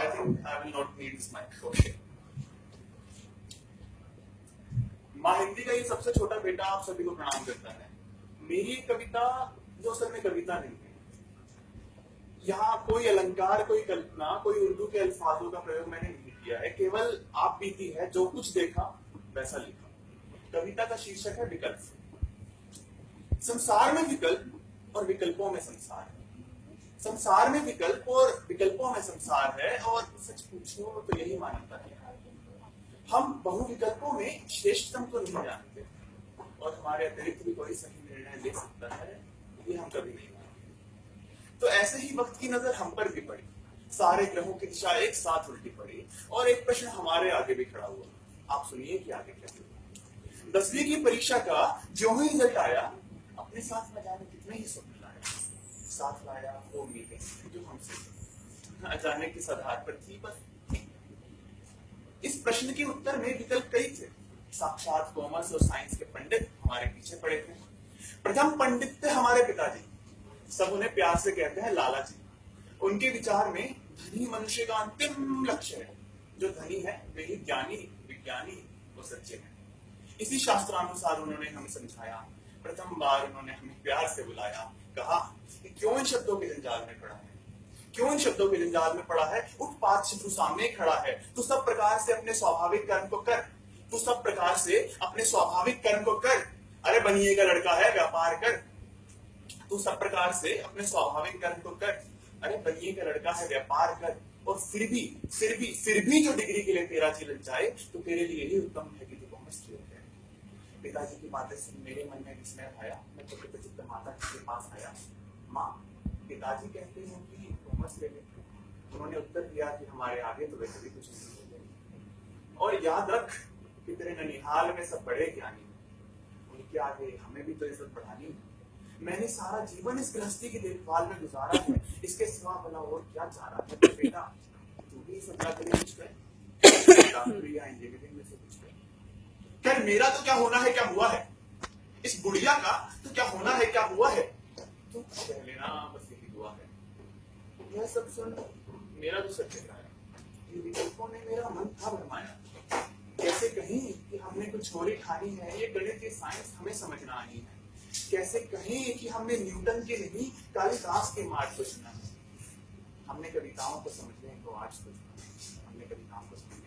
I think I will not need this mic. Okay. माँ हिंदी का ये सबसे छोटा बेटा आप सभी को प्रणाम करता है। मेरी कविता जो असल में कविता नहीं है, यहाँ कोई अलंकार, कोई कल्पना, कोई उर्दू के अल्फाजों का प्रयोग मैंने नहीं किया है। केवल आप बीती है, जो कुछ देखा वैसा लिखा। कविता का शीर्षक है विकल्प। संसार में विकल्प और विकल्पों में संसार है। संसार में विकल्प और विकल्पों में संसार है। और सच पूछो तो यही मान्यता है। हम बहुविकल्पों में श्रेष्ठतम को नहीं जानते और हमारे अतिरिक्त भी कोई सही निर्णय ले सकता है, ये हम कभी नहीं मानते। तो ऐसे ही वक्त की नजर हम पर भी पड़ी। सारे ग्रहों की दिशा एक साथ उल्टी पड़ी और एक प्रश्न हमारे आगे भी खड़ा हुआ। आप सुनिए कि आगे क्या हुआ। 10वीं की परीक्षा का जो ही रिजल्ट आया, अपने साथ न जाने कितने ही स्वप्न लाया। साथ लाया वो उम्मीदें जो हमसे अचानक किस आधार पर थी, बस इस प्रश्न के उत्तर में विकल्प कई थे। साक्षात कॉमर्स और साइंस के पंडित हमारे पीछे पड़े थे। प्रथम पंडित थे हमारे पिताजी, सब उन्हें प्यार से कहते हैं लाला जी। उनके विचार में धनी मनुष्य का अंतिम लक्ष्य है। जो धनी है वे ही ज्ञानी, विज्ञानी और सच्चे हैं। इसी शास्त्रानुसार उन्होंने हमें समझाया। प्रथम बार उन्होंने हमें प्यार से बुलाया, कहा कि क्यों इन शब्दों के जंजाल में पड़ा है, क्यों इन शब्दों के जंजाल में पड़ा है। उठ पात शत्रु सामने खड़ा है, तू सब प्रकार से अपने स्वाभाविक कर्म को कर। तू सब प्रकार से अपने स्वाभाविक कर्म को कर। अरे बनिए का लड़का है, व्यापार कर। तू सब प्रकार से अपने स्वाभाविक कर्म को कर। अरे बनिए का लड़का है, व्यापार कर। और फिर भी जो डिग्री के लिए तेरा जी लग जाए तो तेरे लिए यही उत्तम है कि तू कॉमर्स ले। पिताजी की बातें सुन मेरे मन में विस्मय आया। मैं चित्त माता के पास आया। माँ, पिताजी कहते हैं कि कॉमर्स ले लेते। उन्होंने उत्तर दिया कि हमारे आगे तो वैसे भी कुछ नहीं है। और याद रख कि तेरे ननिहाल में सब बड़े ज्ञानी, उनके आगे हमें भी तो इज्जत बढ़ानी है। मैंने सारा जीवन इस गृहस्थी की देखभाल में गुजारा है, इसके सिवा भला और क्या चारा है। बेटा तू भी सोचा करिए कुछ कर, डॉक्टरी या इंजीनियरिंग में से कुछ कर। खैर मेरा तो क्या होना है क्या हुआ है, इस बुढ़िया का तो क्या होना है क्या हुआ है। तू कह लेना बस यही दुआ है। यह सब सुन मेरा तो सच है। विकल्पों ने मेरा मन था भरमाया। कैसे कहीं कि हमने कुछ छोरी खानी है, ये गणित की साइंस हमें समझना आनी है। कैसे कहीं कि हमने न्यूटन के नहीं कालिदास के मार्ग को चुना है। हमने कविताओं को समझने को आज तो हमने कविताओं को समझने